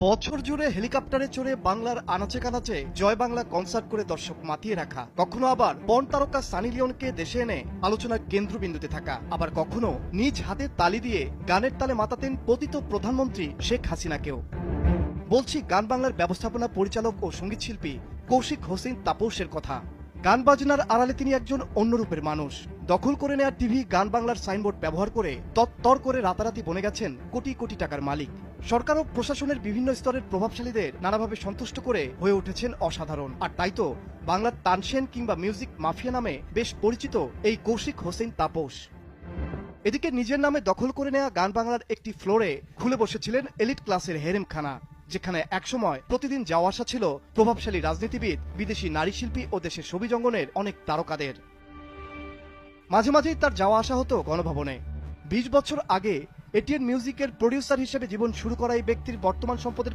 বছর জুড়ে হেলিকপ্টারে চড়ে বাংলার আনাচে কানাচে জয় বাংলা কনসার্ট করে দর্শক মাতিয়ে রাখা, কখনো আবার পর্ন তারকা সানি লিওনকে দেশে এনে আলোচনার কেন্দ্রবিন্দুতে থাকা, আবার কখনো নিজ হাতে তালি দিয়ে গানের তালে মাতাতেন পতিত প্রধানমন্ত্রী শেখ হাসিনাকেও। বলছি গান বাংলার ব্যবস্থাপনা পরিচালক ও সঙ্গীত শিল্পী কৌশিক হোসেন তাপসের কথা। গান বাজনার আড়ালে তিনি একজন অন্যরূপের মানুষ। দখল করে নেওয়া টিভি গান বাংলার সাইনবোর্ড ব্যবহার করে তত্তর করে রাতারাতি বনে গেছেন কোটি কোটি টাকার মালিক। সরকার ও প্রশাসনের বিভিন্ন স্তরের প্রভাবশালীদের নানাভাবে সন্তুষ্ট করে হয়ে উঠেছেন অসাধারণ। আর তাই তো বাংলার তানসেন কিংবা মিউজিক মাফিয়া নামে বেশ পরিচিত এই কৌশিক হোসেন তাপস। এদিকে নিজের নামে দখল করে নেওয়া গান বাংলার একটি ফ্লোরে খুলে বসেছিলেন এলিট ক্লাসের হেরেমখানা, যেখানে একসময় প্রতিদিন যাওয়া আসা ছিল প্রভাবশালী রাজনীতিবিদ, বিদেশি নারী শিল্পী ও দেশের ছবি জঙ্গনের অনেক তারকাদের। মাঝে মাঝেই তার যাওয়া আসা হতো গণভবনে। 20 বছর আগে এটিএন মিউজিকের প্রডিউসার হিসেবে জীবন শুরু করা এই ব্যক্তির বর্তমান সম্পদের